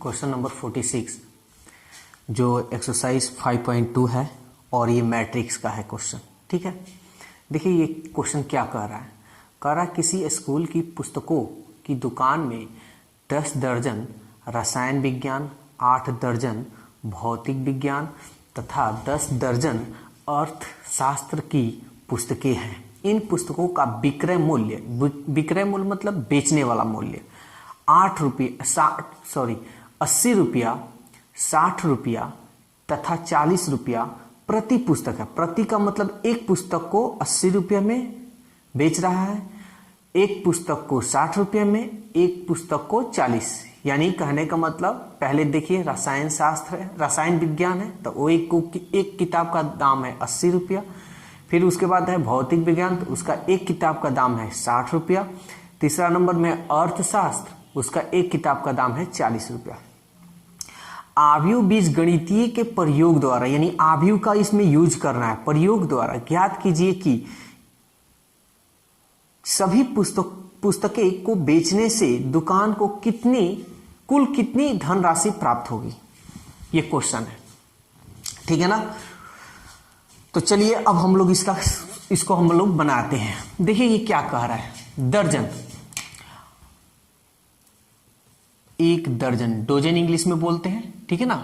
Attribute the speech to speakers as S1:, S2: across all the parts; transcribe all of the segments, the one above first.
S1: Question number 46 जो exercise 5.2 है और ये मैट्रिक्स का है क्वेश्चन। ठीक है, देखिए ये क्वेश्चन क्या कह रहा है। कह रहा है किसी स्कूल की पुस्तकों की दुकान में 10 दर्जन रसायन विज्ञान, 8 दर्जन भौतिक विज्ञान तथा 10 दर्जन अर्थशास्त्र की पुस्तकें हैं। इन पुस्तकों का विक्रय मूल्य मतलब बेचने वाला मूल्य 80 रुपया, 60 रुपया तथा 40 रुपया प्रति पुस्तक है। प्रति का मतलब एक पुस्तक को 80 रुपये में बेच रहा है, एक पुस्तक को 60 रुपये में, एक पुस्तक को 40। यानी कहने का मतलब पहले देखिए रसायन शास्त्र है, रसायन विज्ञान है, तो वो एक किताब का दाम है 80 रुपया। फिर उसके बाद है भौतिक विज्ञान, तो उसका एक किताब का दाम है 60 रुपया। तीसरा नंबर में अर्थशास्त्र, उसका एक किताब का दाम है 40 रुपया। आव्यूह बीज गणितीय के प्रयोग द्वारा, यानी आव्यूह का इसमें यूज करना है, प्रयोग द्वारा ज्ञात कीजिए कि सभी पुस्तकें को बेचने से दुकान को कुल कितनी धनराशि प्राप्त होगी। ये क्वेश्चन है, ठीक है ना। तो चलिए अब हम लोग इसको हम लोग बनाते हैं। देखिए ये क्या कह रहा है, दर्जन, एक दर्जन, डोजन इंग्लिश में बोलते हैं, ठीक है ना।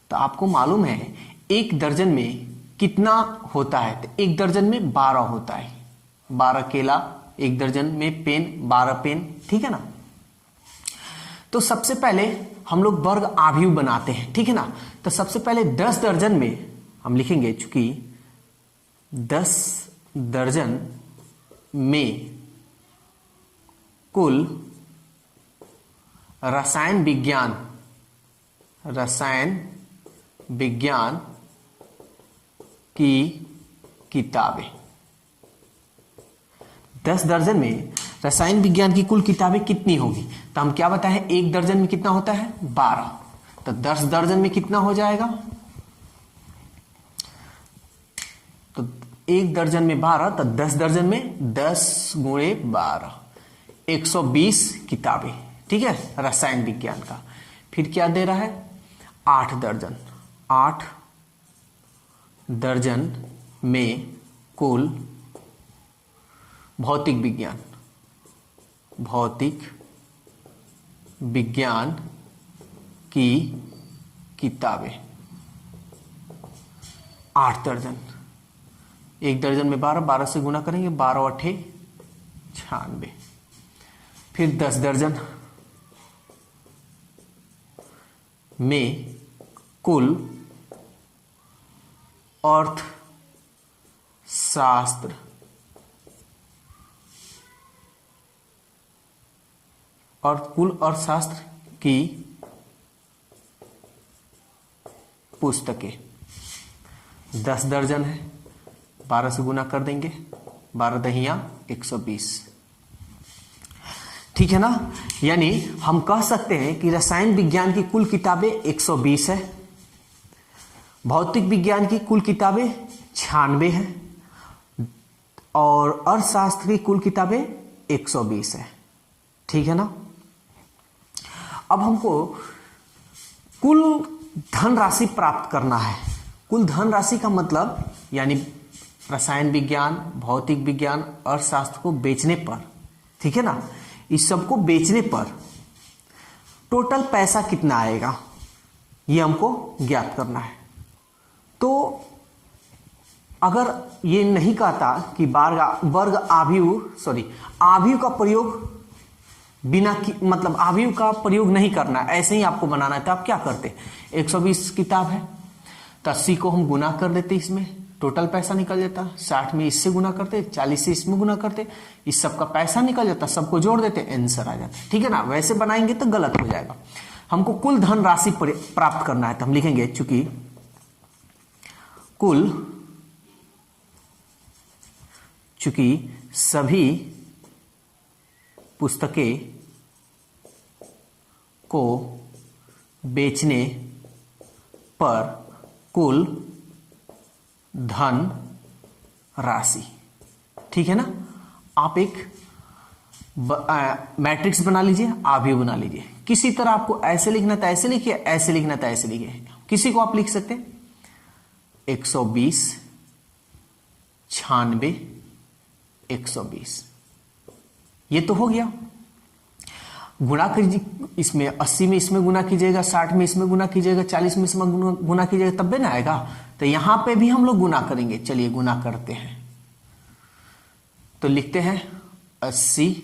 S1: तो आपको मालूम है एक दर्जन में कितना होता है, तो एक दर्जन में 12 होता है। 12 केला, एक दर्जन में पेन 12 पेन, ठीक है ना। तो सबसे पहले हम लोग वर्ग आव्यूह बनाते हैं, ठीक है ना। तो सबसे पहले 10 दर्जन में हम लिखेंगे, चूंकि 10 दर्जन में कुल रसायन विज्ञान की किताबें, 10 दर्जन में रसायन विज्ञान की कुल किताबें कितनी होगी। तो हम क्या बताएं, एक दर्जन में कितना होता है 12, तो 10 दर्जन में कितना हो जाएगा, तो एक दर्जन में 12, तो 10 दर्जन में 10 गुणे 12, 120 किताबें, ठीक है, रसायन विज्ञान का। फिर क्या दे रहा है, 8 दर्जन, 8 दर्जन में कुल भौतिक विज्ञान की किताबें, 8 दर्जन, एक दर्जन में 12, 12 से गुना करेंगे, 12 अठे 96। फिर 10 दर्जन में कुल अर्थशास्त्र की पुस्तकें, 10 दर्जन है, 12 से गुना कर देंगे, 12 दहिया 120, ठीक है ना। यानी हम कह सकते हैं कि रसायन विज्ञान की कुल किताबें 120 है, भौतिक विज्ञान की कुल किताबें 96 है और अर्थशास्त्र की कुल किताबें 120 है, ठीक है ना। अब हमको कुल धनराशि प्राप्त करना है। कुल धनराशि का मतलब यानी रसायन विज्ञान, भौतिक विज्ञान, अर्थशास्त्र को बेचने पर, ठीक है ना, इस सबको बेचने पर टोटल पैसा कितना आएगा, ये हमको ज्ञात करना है। तो अगर ये नहीं कहता कि वर्ग आव्यूह का प्रयोग मतलब आव्यूह का प्रयोग नहीं करना, ऐसे ही आपको बनाना है, तो आप क्या करते, 120 किताब है तो 80 को हम गुना कर देते, इसमें टोटल पैसा निकल जाता, 60 में इससे गुना करते, 40 से इसमें गुना करते, इस सब का पैसा निकल जाता, सबको जोड़ देते, आंसर आ जाता, ठीक है ना। वैसे बनाएंगे तो गलत हो जाएगा। हमको कुल धन राशि प्राप्त करना है, तो हम लिखेंगे चूंकि सभी पुस्तकें को बेचने पर कुल धन राशि, ठीक है ना। आप एक मैट्रिक्स बना लीजिए, आप भी बना लीजिए। किसी तरह आपको ऐसे लिखना था ऐसे लिखिए, ऐसे लिखना था ऐसे लिखिए। किसी को आप लिख सकते हैं 120, 96, 120, ये तो हो गया। गुणा कीजिए, इसमें 80 में इसमें गुना कीजिएगा, 60 में इसमें गुना कीजिएगा, 40 में इसमें गुना कीजिएगा, तब भी ना आएगा। तो यहां पे भी हम लोग गुना करेंगे। चलिए गुना करते हैं। तो लिखते हैं 80,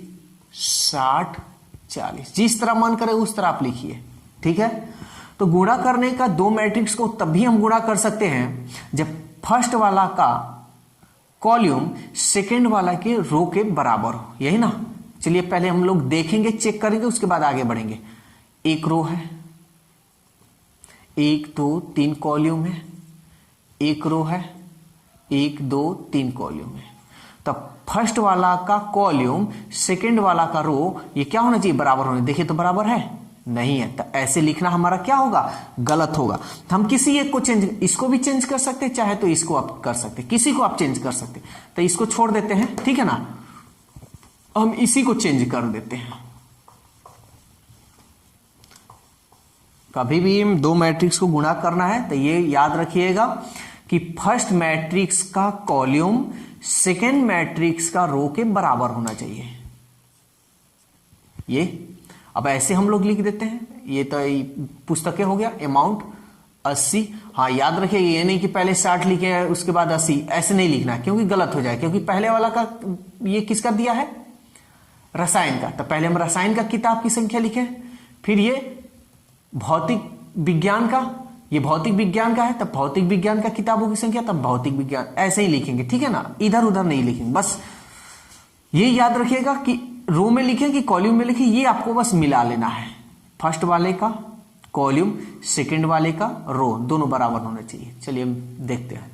S1: 60, 40, जिस तरह मन करे उस तरह आप लिखिए, ठीक है। तो गुणा करने का दो मैट्रिक्स को तभी हम गुणा कर सकते हैं जब फर्स्ट वाला का कॉलम सेकेंड वाला के रो के बराबर हो, यही ना। चलिए पहले हम लोग देखेंगे, चेक करेंगे, उसके बाद आगे बढ़ेंगे। एक रो है, 1 2 3 कॉलम है, एक रो है, 1 2 3 कॉलम है। तब फर्स्ट वाला का कॉलम सेकेंड वाला का रो ये क्या होना चाहिए, बराबर होने। देखिए तो बराबर है, नहीं है, तो ऐसे लिखना हमारा क्या होगा, गलत होगा। तो हम किसी एक को चेंज, इसको भी चेंज कर सकते हैं, चाहे तो इसको आप कर सकते हैं, किसी को आप चेंज कर सकते हैं। तो इसको छोड़ देते हैं, ठीक है ना, हम इसी को चेंज कर देते हैं। कभी भी दो मैट्रिक्स को गुणा करना है तो ये याद रखिएगा कि फर्स्ट मैट्रिक्स का कॉलम सेकेंड मैट्रिक्स का रो के बराबर होना चाहिए। ये अब ऐसे हम लोग लिख देते हैं। ये तो पुस्तकें हो गया, अमाउंट 80। हाँ याद रखिए, ये नहीं कि पहले 60 लिखे उसके बाद 80, ऐसे नहीं लिखना, क्योंकि गलत हो जाए। क्योंकि पहले वाला का ये किसका दिया है, रसायन का। तो पहले हम रसायन का किताब की संख्या लिखे, फिर ये भौतिक विज्ञान का, ये भौतिक विज्ञान का है तब भौतिक विज्ञान का किताबों की संख्या, तब भौतिक विज्ञान, ऐसे ही लिखेंगे, ठीक है ना, इधर उधर नहीं लिखेंगे। बस ये याद रखिएगा कि रो में लिखें कि कॉलम में लिखें, ये आपको बस मिला लेना है। फर्स्ट वाले का कॉलम, सेकंड वाले का रो, दोनों बराबर होना चाहिए। चलिए हम देखते हैं।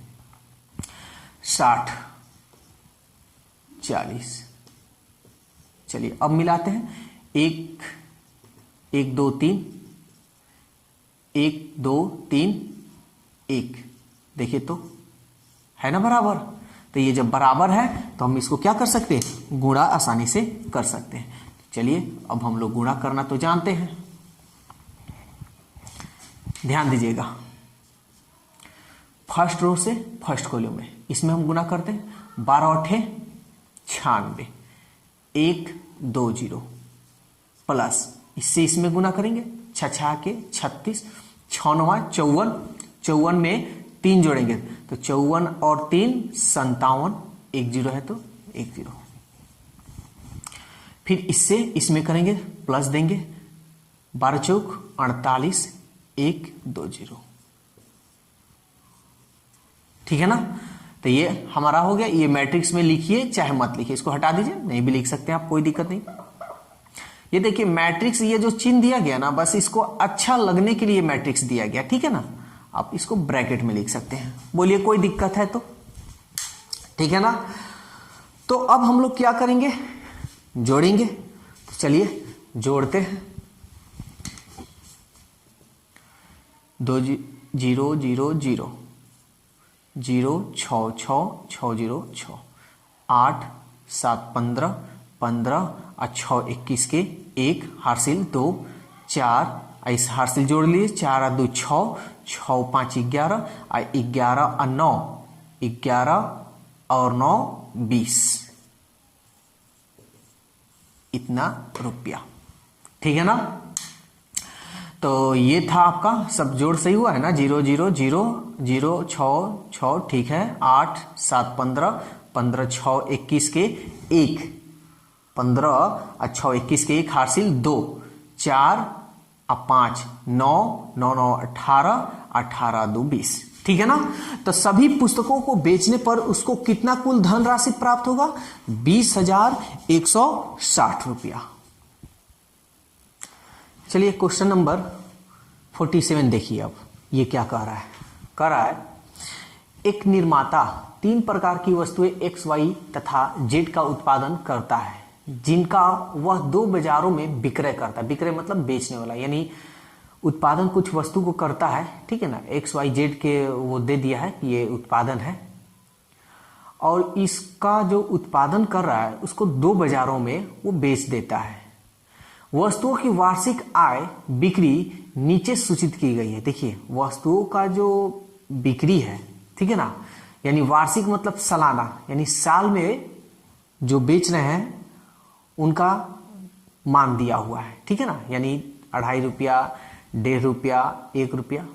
S1: 60, 40, चलिए अब मिलाते हैं। 1 1 2 3, 1 2 3 1, देखिए तो है ना बराबर। तो ये जब बराबर है तो हम इसको क्या कर सकते हैं, गुणा आसानी से कर सकते हैं। चलिए अब हम लोग गुणा करना तो जानते हैं, ध्यान दीजिएगा। फर्स्ट रो से फर्स्ट कॉलम में, इसमें हम गुणा करते हैं। 12 8 96, 1 2 0 प्लस इससे इसमें गुना करेंगे, 6 के 36, 6 9 54, 54 में 3 जोड़ेंगे तो 54 और 3 57, 1 0 है तो 1 0। फिर इससे इसमें करेंगे, प्लस देंगे, 12 चौक 48, 1 2 0, ठीक है ना। तो ये हमारा हो गया। ये मैट्रिक्स में लिखिए चाहे मत लिखिए, इसको हटा दीजिए, नहीं भी लिख सकते हैं आप, कोई दिक्कत नहीं। ये देखिए मैट्रिक्स, ये जो चिन्ह दिया गया ना, बस इसको अच्छा लगने के लिए मैट्रिक्स दिया गया, ठीक है ना। आप इसको ब्रैकेट में लिख सकते हैं, बोलिए कोई दिक्कत है तो, ठीक है ना। तो अब हम लोग क्या करेंगे, जोड़ेंगे। तो चलिए जोड़ते हैं। 2 0 0 0 0 6 6 6 0 6, 8 7 15 15 और 6 21 के 1 हासिल 2 4, ऐसे हासिल जोड़ लिए, 4 और 2 6, 6 5 11 और 11 और 9 11 और 9 20, इतना रुपया, ठीक है ना। तो ये था आपका, सब जोड़ सही हुआ है ना। 0 0 0 0 6 6, ठीक है। 8 7 15 15 6 21 के 1 15 और 6 21 के 1 हासिल 2 4 और 5 9 9 9 18 18 2 20, ठीक है ना। तो सभी पुस्तकों को बेचने पर उसको कितना कुल धन राशि प्राप्त होगा, 20,160 रुपया। चलिए क्वेश्चन नंबर 47 देखिए। अब ये क्या कह रहा है, एक निर्माता 3 प्रकार की वस्तुएं X, Y तथा Z का उत्पादन करता है, जिनका वह 2 बाजारों में विक्रय करता है। विक्रय मतलब बेचने वाला, यानी उत्पादन कुछ वस्तु को करता है, ठीक है ना। X, Y, Z के वो दे दिया है कि ये उत्पादन है, और इसका जो उत्पादन कर रहा है उसको 2 बाजारों में वो बेच देता है। वस्तुओं की वार्षिक आय बिक्री नीचे सूचित की गई है। देखिए वस्तुओं का जो बिक्री है, ठीक है ना, यानी वार्षिक मतलब सालाना, यानी साल में जो बेच रहे हैं उनका मान दिया हुआ है, ठीक है ना, यानी 2.5 रुपया, 1.5 रुपया, 1 रुपया,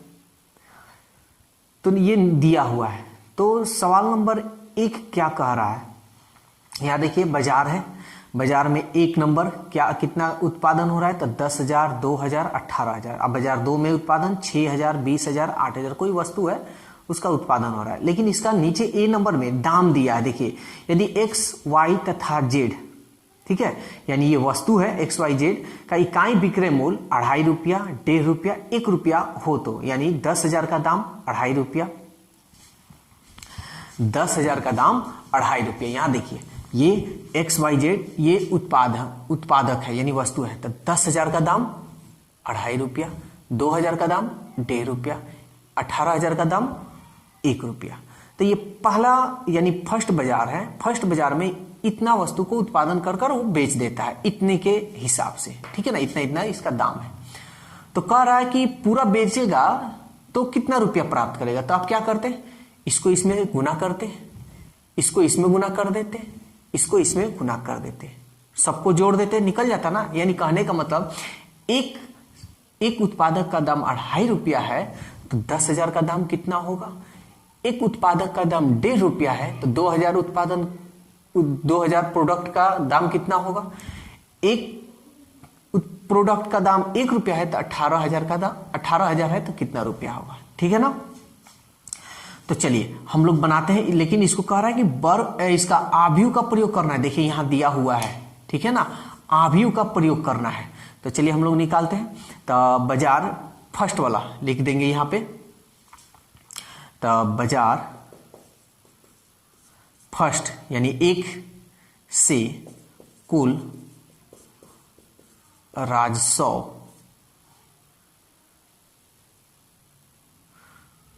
S1: तो ये दिया हुआ है। तो सवाल नंबर 1 क्या कह रहा है, यहाँ देखिए बाजार है, बाजार में 1 नंबर क्या कितना उत्पादन हो रहा है, तो 10,000, 2,000, 18,000। अब बाजार 2 में उत्पादन 6,000, 20,000, 8,000 कोई वस्तु है उसका उत्पादन हो रहा है। लेकिन इसका नीचे ए नंबर में दाम दिया है। देखिए यदि एक्स, वाई तथा जेड, ठीक है, यानी ये वस्तु है एक्स, वाई, जेड का इकाई विक्रय मूल्य 2.5 रुपया, 1.5 रुपया, 1 रुपया हो तो, यानी 10,000 का दाम 2.5 रुपया, 10,000 का दाम 2.5 रुपया। यहां देखिए ये एक्स, वाई, जेड ये उत्पादक है यानी वस्तु है, तो 10,000 का दाम 2.5 रुपया, 2,000 का दाम 1.5 रुपया, 18,000 का दाम 1 रुपया। तो ये पहला यानी फर्स्ट बाजार है। फर्स्ट बाजार में इतना वस्तु को उत्पादन कर कर वो बेच देता है इतने के हिसाब से, ठीक है ना, इतना इतना इसका दाम है। तो कह रहा है कि पूरा बेचेगा तो कितना रुपया प्राप्त करेगा। तो आप क्या करते, इसको इसमें गुना करते, इसको इसमें गुना कर देते, इसको इसमें गुना कर देते, सबको जोड़ देते, निकल जाता ना। यानी कहने का मतलब एक उत्पादक का दाम 2.5 रुपया है तो 10,000 का दाम कितना होगा। एक उत्पादक का दाम 1.5 रुपया है तो 2,000 प्रोडक्ट का दाम कितना होगा। एक प्रोडक्ट का दाम 1 रुपया है तो 18,000 का दाम 18,000 है तो कितना रुपया होगा, ठीक है ना। तो चलिए हम लोग बनाते हैं, लेकिन इसको कह रहा है कि इसका आव्यूह का प्रयोग करना है। देखिए यहां दिया हुआ है, ठीक है ना, आव्यूह का प्रयोग करना है। तो चलिए हम लोग निकालते हैं। तो बाजार फर्स्ट वाला लिख देंगे यहां पे, तो बाजार फर्स्ट यानी 1 से कुल राजस्व,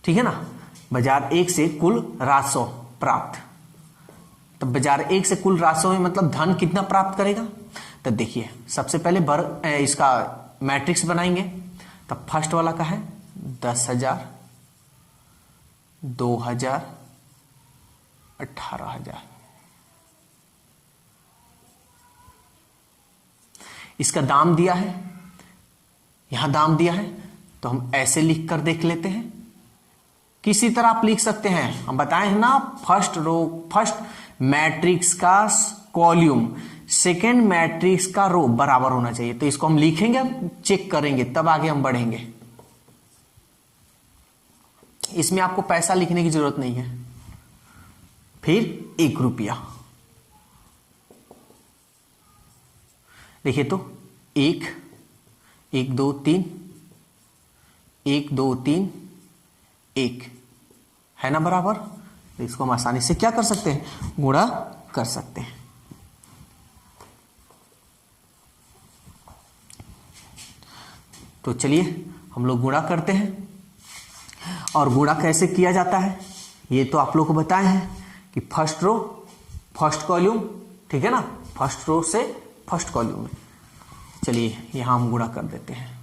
S1: ठीक है ना, बाजार 1 से कुल राजस्व प्राप्त। तो बाजार 1 से कुल राजस्व में मतलब धन कितना प्राप्त करेगा। तो देखिए सबसे पहले इसका मैट्रिक्स बनाएंगे। तो फर्स्ट वाला का है 10,000, 2,000, 18,000। इसका दाम दिया है, यहां दाम दिया है, तो हम ऐसे लिख कर देख लेते हैं। किसी तरह आप लिख सकते हैं, हम बताए हैं ना, फर्स्ट मैट्रिक्स का कॉलम सेकेंड मैट्रिक्स का रो बराबर होना चाहिए। तो इसको हम लिखेंगे, चेक करेंगे, तब आगे हम बढ़ेंगे। इसमें आपको पैसा लिखने की जरूरत नहीं है। फिर 1 रुपया, देखिए तो 1, 1, 2, 3, 1, 2, 3, 1 है ना बराबर। तो इसको हम आसानी से क्या कर सकते हैं, गुणा कर सकते हैं। तो चलिए हम लोग गुणा करते हैं। और गुणा कैसे किया जाता है ये तो आप लोग को बताए हैं कि फर्स्ट रो फर्स्ट कॉलम, ठीक है ना, फर्स्ट रो से फर्स्ट कॉलम में। चलिए यहां हम गुणा कर देते हैं।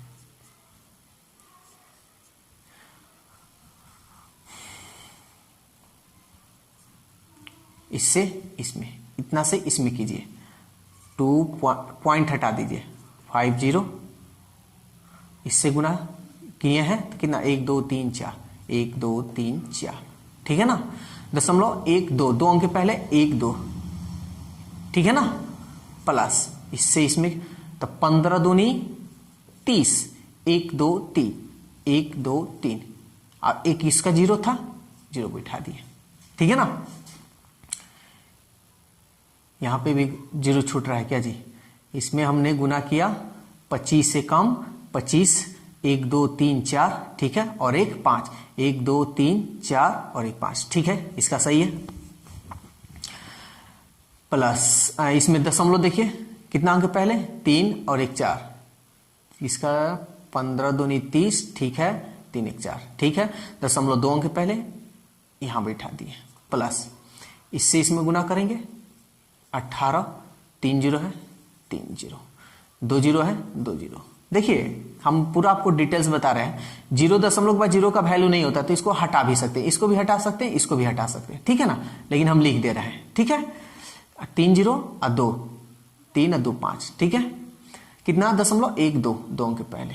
S1: इससे इसमें, इतना से इसमें कीजिए, 2 पॉइंट हटा दीजिए, 50, इससे गुणा किए हैं तो कितना, 1, 2, 3, 4, 1, 2, 3, 4, ठीक है ना। 0.1, 2 अंक के पहले 1, 2, ठीक है ना, प्लस इससे इसमें, तो 15 दूनी 30, 1, 2, 3, 1, 2, 3, और एक इसका 0 था, 0 बिठा दिए, ठीक है ना। यहां पे भी 0 छूट रहा है क्या जी। इसमें हमने गुना किया 25 से कम, 25, 1, 2, 3, 4, ठीक है, और 1, 5, 1, 2, 3, 4 और 1, 5, ठीक है, इसका सही है। प्लस इसमें दशमलव देखिए कितना अंक पहले, 3 और 1, 4, इसका 15 दूनी 30, ठीक है, 3, 1, 4, ठीक है, 0.2 अंक पहले यहां बैठा दिए, प्लस इससे इसमें गुना करेंगे 18, 3 जीरो है 3 जीरो, 2 जीरो है 2 जीरो। देखिए हम पूरा आपको डिटेल्स बता रहे हैं, 0.0 के बाद जीरो का वैल्यू नहीं होता तो इसको हटा भी सकते हैं, इसको भी हटा सकते हैं, इसको भी हटा सकते हैं, ठीक है ना, लेकिन हम लिख दे रहे हैं, ठीक है। 3 जीरो और 2, 3 और 2 5, ठीक है। कितना 0.12, 2 अंक पहले,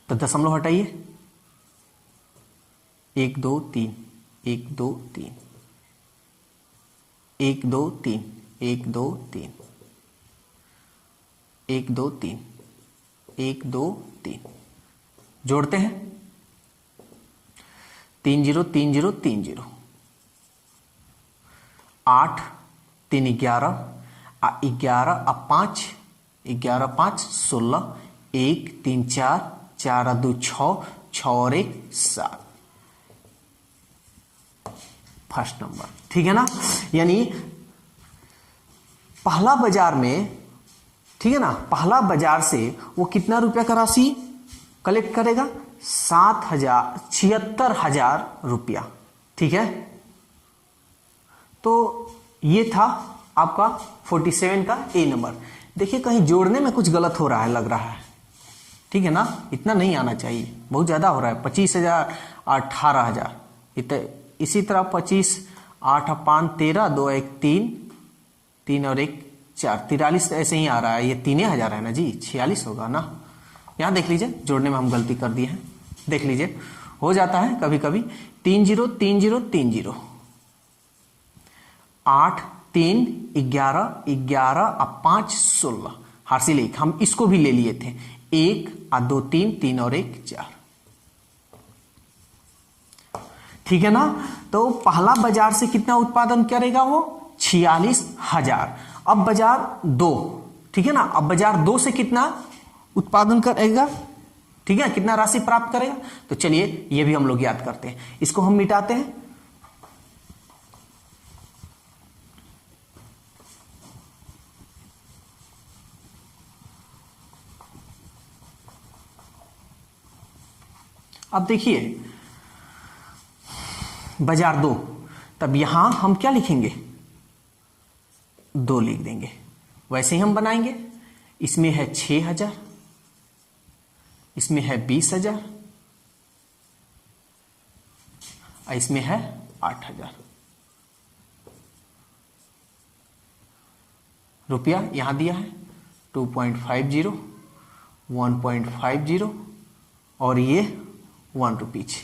S1: तो दशमलव हटाइए, 1 2 3, 1 2 3, 1 2 3, 1 2 3, 1 2 3, 1 2 3, जोड़ते हैं 3 0 3 0 3 0, 8 3 11, 11 अब 5, 11 5 16, 1 3 4, 4 2 6, 6 और 1 7, फर्स्ट नंबर, ठीक है ना। यानी पहला बाजार में, ठीक है ना, पहला बाजार से वो कितना रुपया का राशि कलेक्ट करेगा, 76,000 रुपया, ठीक है। तो ये था आपका 47 का ए नंबर। देखिए कहीं जोड़ने में कुछ गलत हो रहा है, लग रहा है, ठीक है ना, इतना नहीं आना चाहिए, बहुत ज्यादा हो रहा है, 25,000 18,000, इसी तरह 25, 8 5 13, 2 1 3, 3 और 1 4, 43 ऐसे ही आ रहा है, ये 3,000 है ना जी, 46 होगा ना। यहां देख लीजिए जोड़ने में हम गलती कर दिए हैं, देख लीजिए हो जाता है कभी कभी। 3 0 3 0 3 0, 8 3 11 11 और 5 16, हासिल 1, हम इसको भी ले लिए थे, 1 और 2 3, 3 और 1 4, ठीक है ना। तो पहला बाजार से कितना उत्पादन करेगा वो, 46,000। अब बाजार 2, ठीक है ना, अब बाजार 2 से कितना उत्पादन करेगा, ठीक है, कितना राशि प्राप्त करेगा। तो चलिए ये भी हम लोग याद करते हैं, इसको हम मिटाते हैं। अब देखिए बाजार 2, तब यहां हम क्या लिखेंगे, 2 लिख देंगे, वैसे ही हम बनाएंगे। इसमें है 6,000, इसमें है 20,000, इसमें है 8,000 रुपया, यहां दिया है 2.50, 1.50 और ये 1 रुपीज।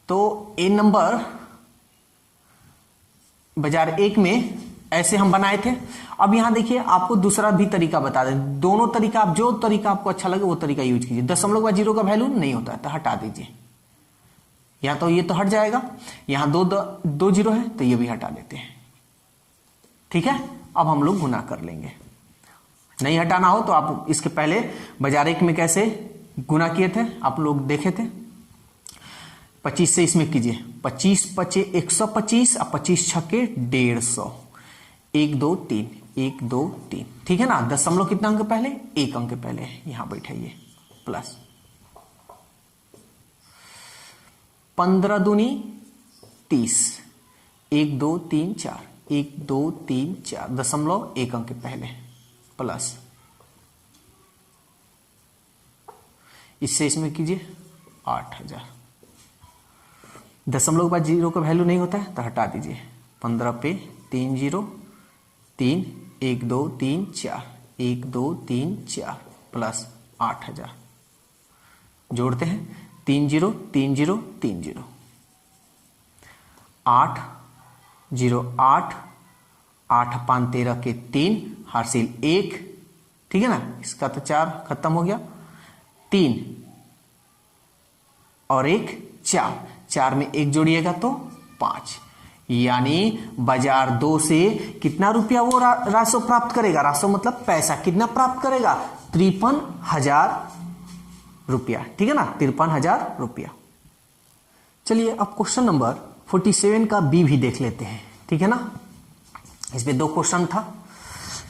S1: तो ए नंबर बाजार 1 में ऐसे हम बनाए थे। अब यहां देखिए आपको दूसरा भी तरीका बता दें, दोनों तरीका, आप जो तरीका आपको अच्छा लगे वो तरीका यूज कीजिए। दशमलव के बाद जीरो का वैल्यू नहीं होता है तो हटा दीजिए, या तो ये तो हट जाएगा, यहां दो जीरो है तो ये भी हटा देते हैं, ठीक है। अब हम लोग गुना कर लेंगे, नहीं हटाना हो तो आप इसके पहले बाजार 1 में कैसे गुना किए थे आप लोग देखे थे। 25 से इसमें कीजिए, 25 पचे 125 और 25 छक्के 150, 1 2 3, 1 2 3, ठीक है ना। दशमलव कितना अंक पहले, 1 अंक पहले, यहां बैठाइए, प्लस 15 दूनी 30, 1 2 3 4, 1 2 3 4, दशमलव 1 अंक पहले, प्लस इससे इसमें कीजिए 8,000। दशमलव के बाद जीरो का वैल्यू नहीं होता है तो हटा दीजिए, 15 पे 3 0 3, 1 2 3 4, 1 2 3 4 प्लस 8,000, जोड़ते हैं 3 0 3 0 3 0, 8 0 8, 8 5 13 के 3, हासिल 1, ठीक है ना, इसका तो 4 खत्म हो गया, 3 और 1 4, 4 में 1 जोड़िएगा तो 5, यानी बाजार 2 से कितना रुपया वो राशि प्राप्त करेगा, राशि मतलब पैसा कितना प्राप्त करेगा, 53,000 रुपया, ठीक है ना, 53,000 रुपया। चलिए अब क्वेश्चन नंबर 47 का बी भी देख लेते हैं, ठीक है ना। इसमें 2 क्वेश्चन था,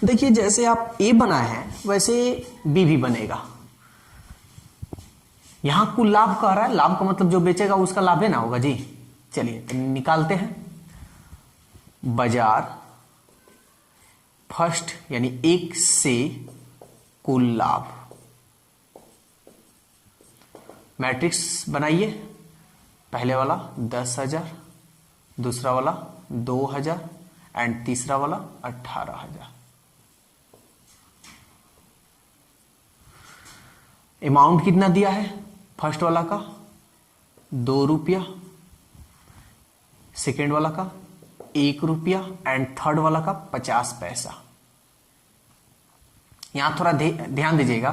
S1: देखिए जैसे आप ए बनाए हैं वैसे बी भी बनेगा। यहां कुल लाभ कह रहा है, लाभ का मतलब जो बेचेगा उसका लाभ है ना होगा जी। चलिए तो निकालते हैं। बाजार फर्स्ट यानी 1 से कुल लाभ, मैट्रिक्स बनाइए। पहले वाला 10,000, दूसरा वाला 2,000 एंड तीसरा वाला 18,000। अमाउंट कितना दिया है फर्स्ट वाला का 2 रुपया, सेकेंड वाला का 1 रुपया एंड थर्ड वाला का 50 पैसा। यहां थोड़ा ध्यान दीजिएगा,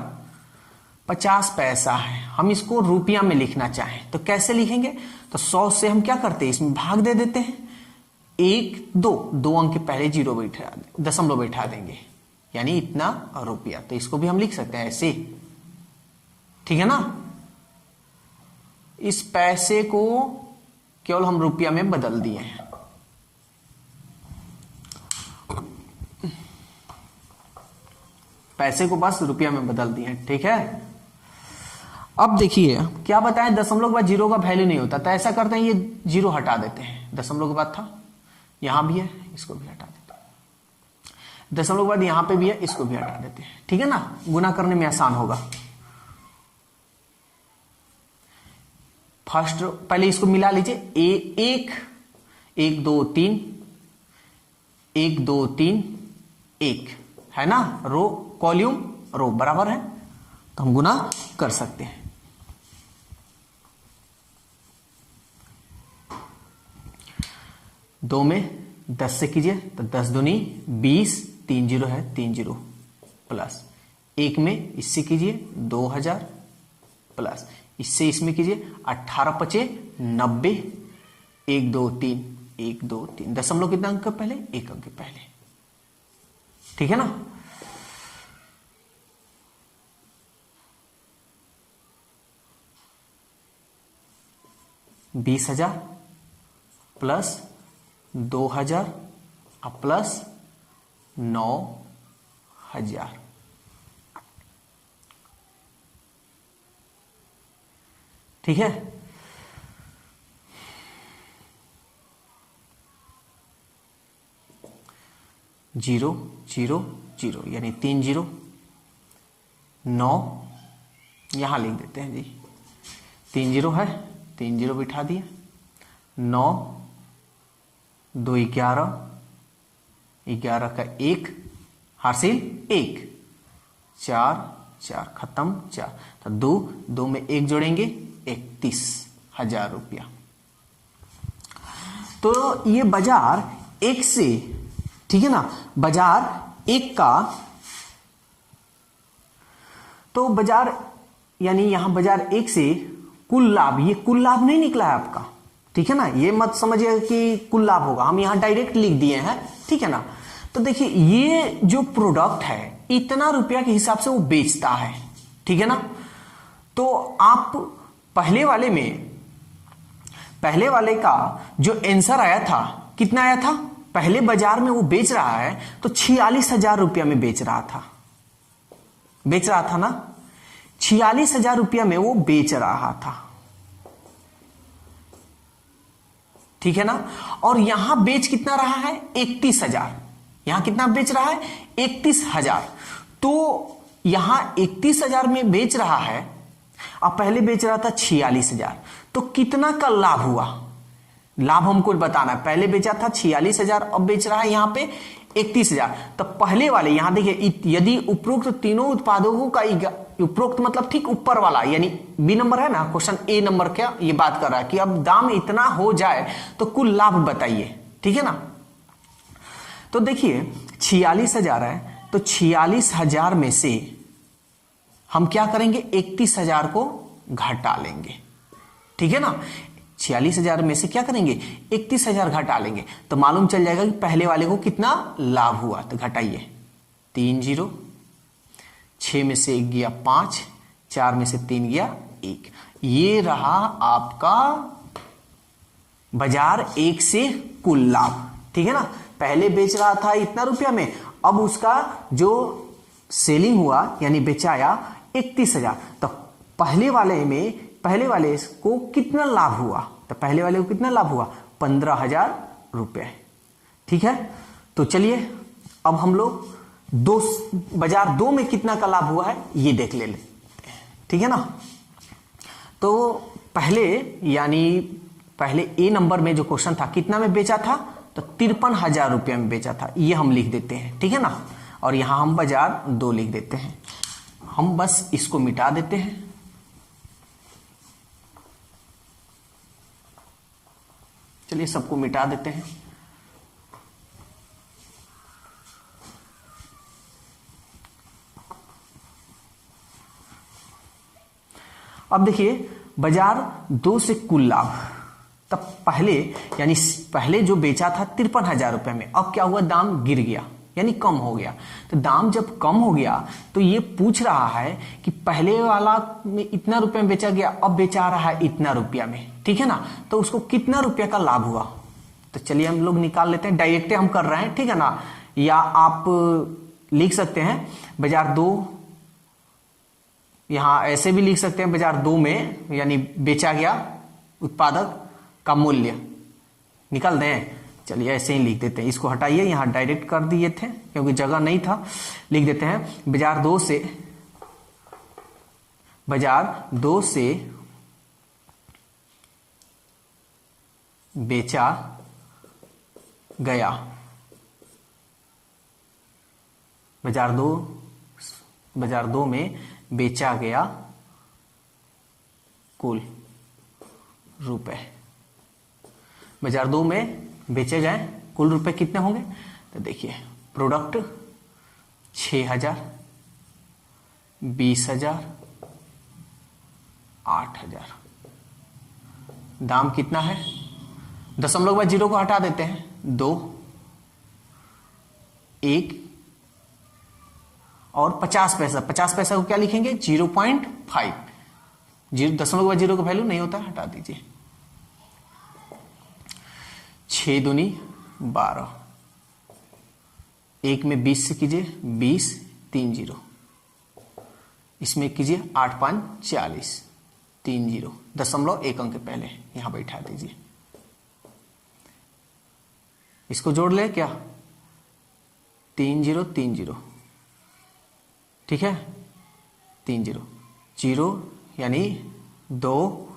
S1: 50 पैसा है, हम इसको रुपया में लिखना चाहें तो कैसे लिखेंगे? तो 100 से हम क्या करते हैं, इसमें भाग दे देते हैं। 1 2 अंक के पहले जीरो बैठा, दशमलव बैठा देंगे, यानी इतना रुपया। तो इसको भी हम लिख सकते हैं ऐसे, ठीक है ना। इस पैसे को केवल हम रुपया में बदल दिए हैं। पैसे को बस रुपया में बदल दिए हैं, ठीक है। अब देखिए क्या बताएं, दशमलव के बाद जीरो का वैल्यू नहीं होता, तो ऐसा करते हैं ये जीरो हटा देते हैं। दशमलव के बाद था, यहां भी है, इसको भी हटा देते हैं। दशमलव के बाद यहां पे भी है, इसको भी हटा देते हैं, ठीक है ना। गुना करने में आसान होगा। फर्स्ट पहले इसको मिला लीजिए, 1 1 2 3 1 2 3 1 है ना, रो कॉल्यूम रो बराबर है, तो हम गुना कर सकते हैं। दो में 10 से कीजिए तो 10 दूनी 20, 3 जीरो है 3 जीरो, प्लस 1 में इससे कीजिए 2000, प्लस इससे इसमें कीजिए 18 पचे 90, 1 2 3 1 2 3, दशमलव कितना अंक पहले, 1 अंक पहले, ठीक है ना। $20,000 प्लस 2,000 प्लस 9,000, ठीक है। जीरो जीरो जीरो यानी 3 जीरो, 9 यहां लिख देते हैं जी, 3 जीरो है, 3 जीरो बिठा दिए, 9 2 11, 11 का 1 हासिल 1, 4 4 खत्म 4, तो 2 में 1 जोड़ेंगे 31,000 रुपया। तो ये बाजार 1 से, ठीक है ना, बाजार 1 का, तो बाजार यानी यहां बाजार 1 से कुल लाभ, ये कुल लाभ नहीं निकला है आपका, ठीक है ना। ये मत समझिए कि कुल लाभ होगा, हम यहां डायरेक्ट लिख दिए हैं, ठीक है ना। तो देखिए ये जो प्रोडक्ट है इतना रुपया के हिसाब से वो बेचता है, ठीक है ना। तो आप पहले वाले का जो आंसर आया था कितना आया था, पहले बाजार में वो बेच रहा है तो 46,000 रुपया में बेच रहा था ना, 46,000 रुपया में वो बेच रहा था, ठीक है ना। और यहां बेच कितना रहा है, 31,000, यहां कितना बेच रहा है 31,000, तो यहां 31,000 में बेच रहा है, अब पहले बेच रहा था 46,000, तो कितना का लाभ हुआ, लाभ हमको बताना है। पहले बेचा था 46,000, अब बेच रहा है यहां पे 31,000, तो पहले वाले यहां देखिए, यदि उपरोक्त तीनों उत्पादों का, उपरोक्त मतलब ठीक ऊपर वाला यानी बी नंबर है ना, क्वेश्चन ए नंबर क्या ये बात कर रहा है कि अब दाम इतना हो जाए तो कुल लाभ बताइए, ठीक है ना। तो देखिए 46,000 है, तो 46,000 में से हम क्या करेंगे, 31,000 को घटा लेंगे, ठीक है ना। 46,000 में से क्या करेंगे, 31,000 घटा लेंगे, तो मालूम चल जाएगा कि पहले वाले को कितना लाभ हुआ। तो घटाइए, 3 जीरो, 6 में से 1 गया 5, 4 में से 3 गया 1, ये रहा आपका बाजार 1 से कुल लाभ, ठीक है ना। पहले बेच रहा था इतना रुपया में, अब उसका जो सेलिंग हुआ यानी बेचाया 31,000, तो पहले वाले को कितना लाभ हुआ, तो पहले वाले को कितना लाभ हुआ, 15,000 रुपये। ठीक है, तो चलिए अब हम लोग बाजार 2 में कितना का लाभ हुआ है ये देख लेते हैं। ठीक है ना, तो पहले ए नंबर में जो क्वेश्चन था कितना में बेचा था, तो 53,000 रुपये में बेचा था, ये हम लिख देते हैं। ठीक है ना, और यहां हम बाजार 2 लिख देते हैं। हम बस इसको मिटा देते हैं। चलिए सबको मिटा देते हैं। अब देखिए बाजार 2 से कुल लाभ, तब पहले जो बेचा था 53,000 रुपये में, अब क्या हुआ, दाम गिर गया यानी कम हो गया। तो दाम जब कम हो गया तो ये पूछ रहा है कि पहले वाला में इतना रुपये में बेचा गया, अब बेचा रहा है इतना रुपया में। ठीक है ना, तो उसको कितना रुपया का लाभ हुआ, तो चलिए हम लोग निकाल लेते हैं। डायरेक्ट हम कर रहे हैं, ठीक है ना, या आप लिख सकते हैं बाजार 2, यहां ऐसे भी लिख सकते हैं बाजार 2 में यानी बेचा गया उत्पादक का मूल्य निकाल दें। चलिए ऐसे ही लिख देते हैं, इसको हटाइए, यहां डायरेक्ट कर दिए थे क्योंकि जगह नहीं था। लिख देते हैं बाजार 2 से बेचा गया, बाजार 2 में बेचा गया कुल रुपए, बाजार 2 में बेचे गए कुल रुपए कितने होंगे, तो देखिए प्रोडक्ट 6,000, 20,000, 8,000। दाम कितना है, दशमलव बाद 0 को हटा देते हैं, 2, 1 और 50 पैसा। 50 पैसा को क्या लिखेंगे, 0.5। दशमलव बाद 0 का वैल्यू नहीं होता, हटा दीजिए। 6 दूनी 12, 1 में 20 से कीजिए 20, 3 0, इसमें कीजिए 8 5 40, 3 0, दशमलव 1 अंक पहले यहां बैठा दीजिए। इसको जोड़ ले क्या, 3 0 3 0, ठीक है, 3 0 0 यानी 2,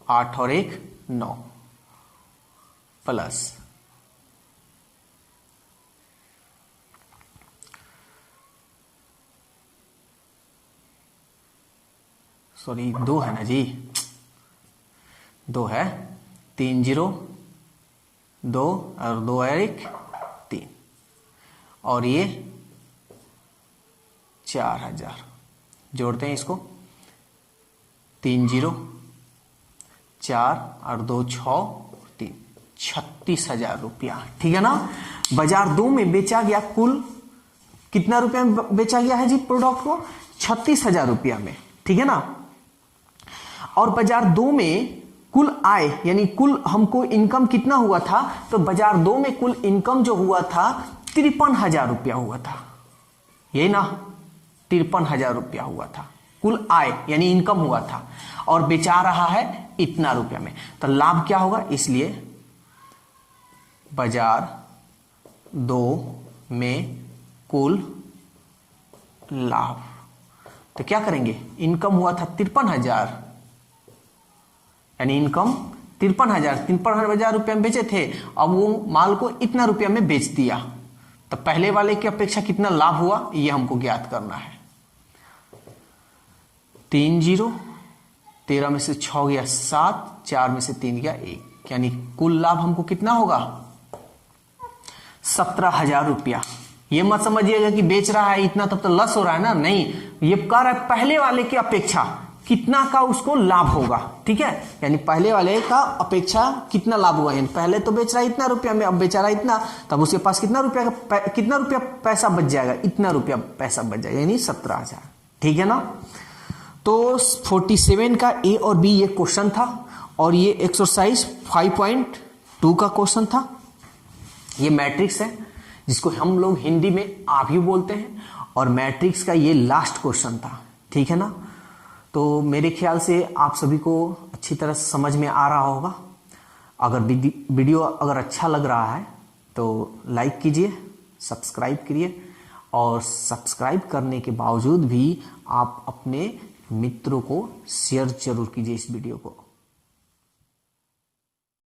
S1: 8 और 1 9 प्लस सॉरी 2 है ना जी, 2 है, 3 0 2 और 2 और 1 3 और ये 4,000 जोड़ते हैं इसको, 3 0 4 और 2 6 3 36,000 रुपया। ठीक है ना, बाजार 2 में बेचा गया कुल कितना रुपया में बेचा गया है जी प्रोडक्ट को, 36,000 रुपया में। ठीक है ना, और बाजार 2 में कुल आय यानी कुल हमको इनकम कितना हुआ था, तो बाजार 2 में कुल इनकम जो हुआ था 53,000 रुपया हुआ था, यही ना, 53,000 रुपया हुआ था कुल आय यानी इनकम हुआ था, और बेचा रहा है इतना रुपया में, तो लाभ क्या होगा, इसलिए बाजार 2 में कुल लाभ, तो क्या करेंगे, इनकम हुआ था 53,000 यानी इनकम 53,000 रुपया में बेचे थे, अब वो माल को इतना रुपया में बेच दिया, तो पहले वाले की अपेक्षा कितना लाभ हुआ ये हमको ज्ञात करना है। 3 0 13 में से 6 गया 7, 4 में से 3 गया 1, यानी कुल लाभ हमको कितना होगा, 17,000 रुपया। ये मत समझिएगा कि बेच रहा है इतना तब तो लॉस हो रहा है ना, नहीं, ये कह रहा है पहले वाले की अपेक्षा कितना का उसको लाभ होगा। ठीक है, यानी पहले वाले का अपेक्षा कितना लाभ हुआ, यानी पहले तो बेच रहा है इतना रुपया में, अब बेच रहा है इतना, तब उसके पास कितना रुपया पैसा बच जाएगा, इतना रुपया पैसा बच जाएगा, यानी 17,000। ठीक है ना, तो 47 का ए और बी ये क्वेश्चन था, और ये एक्सरसाइज 5.2 का क्वेश्चन था। ये मैट्रिक्स है जिसको हम लोग हिंदी में आव्यूह बोलते हैं, और मैट्रिक्स का ये लास्ट क्वेश्चन था। ठीक है ना, तो मेरे ख्याल से आप सभी को अच्छी तरह समझ में आ रहा होगा। अगर वीडियो अगर अच्छा लग रहा है तो लाइक कीजिए, सब्सक्राइब करिए, और सब्सक्राइब करने के बावजूद भी आप अपने मित्रों को शेयर जरूर कीजिए इस वीडियो को।